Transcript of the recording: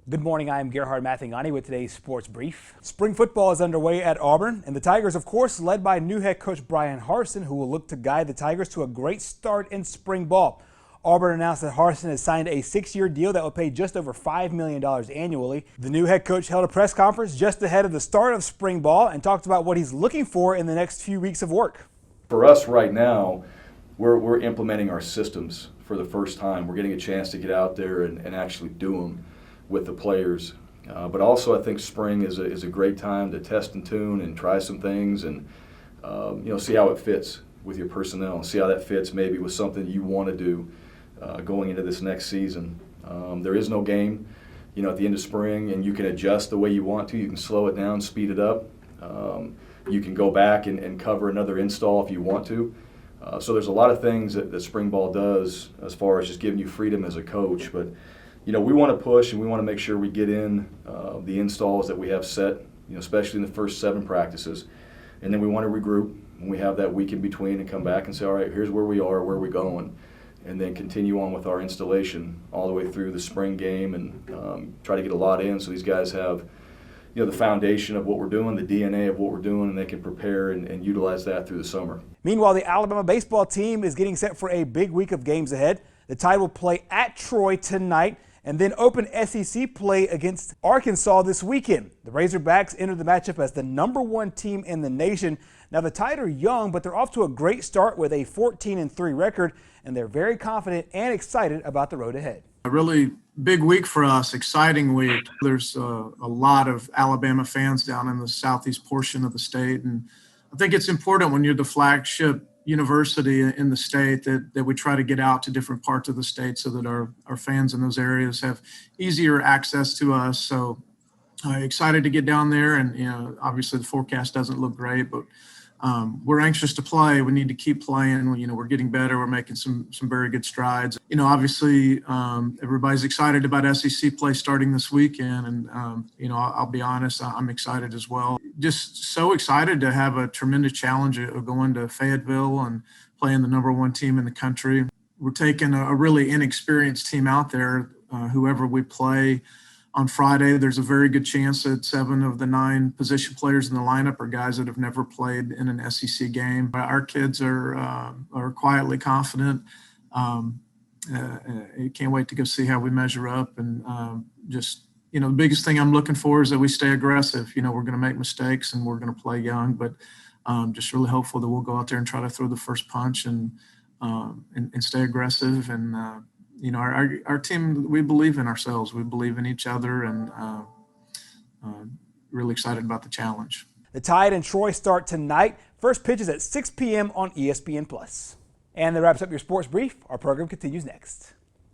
Good morning, I am Gerhard Mathangani with today's Sports Brief. Spring football is underway at Auburn, and the Tigers, of course, led by new head coach Bryan Harsin, who will look to guide the Tigers to a great start in spring ball. Auburn announced that Harsin has signed a 6-year deal that will pay just over $5 million annually. The new head coach held a press conference just ahead of the start of spring ball and talked about what he's looking for in the next few weeks of work. For us right now, we're implementing our systems for the first time. We're getting a chance to get out there and actually do them with the players. But also I think spring is a great time to test and tune and try some things and see how it fits with your personnel and see how that fits maybe with something you want to do going into this next season. There is no game at the end of spring, and you can adjust the way you want to. You can slow it down, speed it up. You can go back and cover another install if you want to. So there's a lot of things that spring ball does as far as just giving you freedom as a coach. But we want to push and we want to make sure we get in the installs that we have set, especially in the first 7 practices. And then we want to regroup when we have that week in between and come back and say, all right, here's where we are, where we're going, and then continue on with our installation all the way through the spring game and try to get a lot in so these guys have the foundation of what we're doing, the DNA of what we're doing, and they can prepare and utilize that through the summer. Meanwhile, the Alabama baseball team is getting set for a big week of games ahead. The Tide will play at Troy tonight and then open SEC play against Arkansas this weekend. The Razorbacks enter the matchup as the #1 team in the nation. Now, the Tide are young, but they're off to a great start with a 14-3 record, and they're very confident and excited about the road ahead. A really big week for us, exciting week. There's a lot of Alabama fans down in the southeast portion of the state, and I think it's important when you're the flagship university in the state that we try to get out to different parts of the state so that our fans in those areas have easier access to us. So excited to get down there, and obviously the forecast doesn't look great, but we're anxious to play. We need to keep playing. We're getting better. We're making some very good strides. Obviously everybody's excited about SEC play starting this weekend, and I'll be honest, I'm excited as well. Just so excited to have a tremendous challenge of going to Fayetteville and playing the #1 team in the country. We're taking a really inexperienced team out there. Whoever we play on Friday, there's a very good chance that 7 of the 9 position players in the lineup are guys that have never played in an SEC game. Our kids are quietly confident. I can't wait to go see how we measure up, and the biggest thing I'm looking for is that we stay aggressive. We're going to make mistakes and we're going to play young, but just really hopeful that we'll go out there and try to throw the first punch and stay aggressive. And our team, we believe in ourselves. We believe in each other, and really excited about the challenge. The Tide and Troy start tonight. First pitch is at 6 p.m. on ESPN+. And that wraps up your sports brief. Our program continues next.